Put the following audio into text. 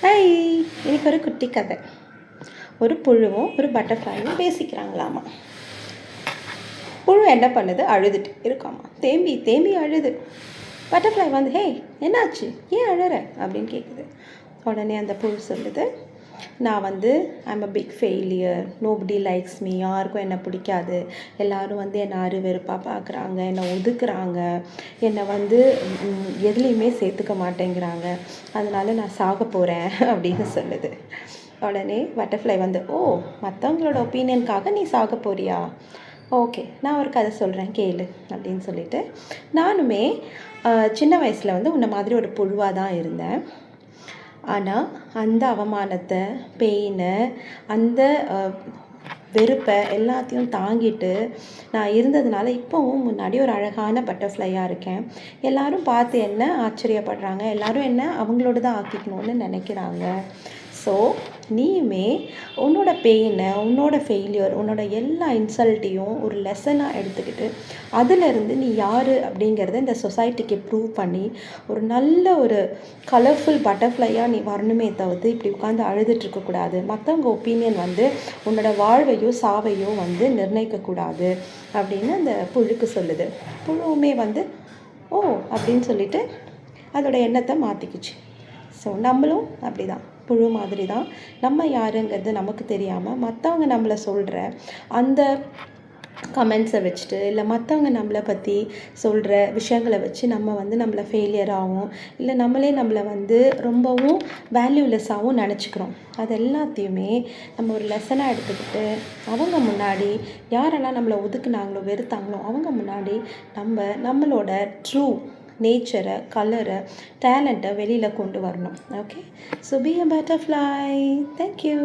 Hi, இன்னைக்கு ஒரு குட்டி கதை. ஒரு புழுவும் ஒரு பட்டர்ஃப்ளையும் பேசிக்கிறாங்களாமா. புழு என்ன பண்ணுது? அழுதுட்டு இருக்காமா. தேம்பி தேம்பி அழுது. பட்டர்ஃப்ளை வந்து, ஹே என்னாச்சு, ஏன் அழற அப்படின்னு கேட்குது. உடனே அந்த புழு சொல்லுது, நான் வந்து I'm a big failure, nobody likes me, யாருக்கும் என்னை பிடிக்காது, எல்லோரும் வந்து என்னை அருவெறுப்பாக பார்க்குறாங்க, என்னை ஒதுக்குறாங்க, என்னை வந்து எதுலேயுமே சேர்த்துக்க மாட்டேங்கிறாங்க, அதனால நான் சாக போகிறேன் அப்படின்னு சொல்லுது. உடனே பட்டர்ஃப்ளை வந்து, ஓ, மற்றவங்களோட ஒப்பீனியனுக்காக நீ சாக போறியா? ஓகே, நான் ஒரு கதை சொல்கிறேன் கேளு அப்படின்னு சொல்லிட்டு, நானுமே சின்ன வயசில் வந்து உன்னை மாதிரி ஒரு புழுவாக தான் இருந்தேன். ஆனால் அந்த அவமானத்தை, பெயினை, அந்த வெறுப்பை எல்லாத்தையும் தாங்கிட்டு நான் இருந்ததுனால இப்போவும் முன்னாடி ஒரு அழகான பட்டர்ஃப்ளையாக இருக்கேன். எல்லோரும் பார்த்து என்ன ஆச்சரியப்படுறாங்க, எல்லோரும் என்ன அவங்களோட தான் ஆக்கிக்கணும்னு நினைக்கிறாங்க. ஸோ நீயுமே உன்னோட பெயினை, உன்னோட ஃபெயிலியர், உன்னோட எல்லா இன்சல்ட்டையும் ஒரு லெசனாக எடுத்துக்கிட்டு அதிலிருந்து நீ யார் அப்படிங்கிறத இந்த சொசைட்டிக்கு ப்ரூவ் பண்ணி ஒரு நல்ல ஒரு கலர்ஃபுல் பட்டர்ஃப்ளையாக நீ வரணுமே தவிர்த்து இப்படி உட்காந்து அழுதுட்ருக்கக்கூடாது. மற்றவங்க ஒப்பீனியன் வந்து உன்னோட வாழ்வையோ சாவையோ வந்து நிர்ணயிக்கக்கூடாது அப்படின்னு அந்த புழுக்கு சொல்லுது. புழுவுமே வந்து ஓ அப்படின்னு சொல்லிட்டு அதோட எண்ணத்தை மாற்றிக்குச்சு. ஸோ நம்மளும் அப்படி தான், புழு மாதிரி தான். நம்ம யாருங்கிறது நமக்கு தெரியாமல் மற்றவங்க நம்மளை சொல்கிற அந்த கமெண்ட்ஸை வச்சுட்டு, இல்லை மற்றவங்க நம்மளை பற்றி சொல்கிற விஷயங்களை வச்சு நம்ம வந்து நம்மளை ஃபெயிலியர் ஆகும், இல்லை நம்மளே நம்மளை வந்து ரொம்பவும் வேல்யூலெஸ்ஸாகவும் நினச்சிக்கிறோம். அது எல்லாத்தையுமே நம்ம ஒரு லெசனாக எடுத்துக்கிட்டு அவங்க முன்னாடி யாரெல்லாம் நம்மளை ஒதுக்குனாங்களோ, வெறுத்தாங்களோ அவங்க முன்னாடி நம்மளோட ட்ரூ நேச்சரை, கலரை, டேலண்ட்டை வெளியில் கொண்டு வரணும். Okay, so be a butterfly. Thank you.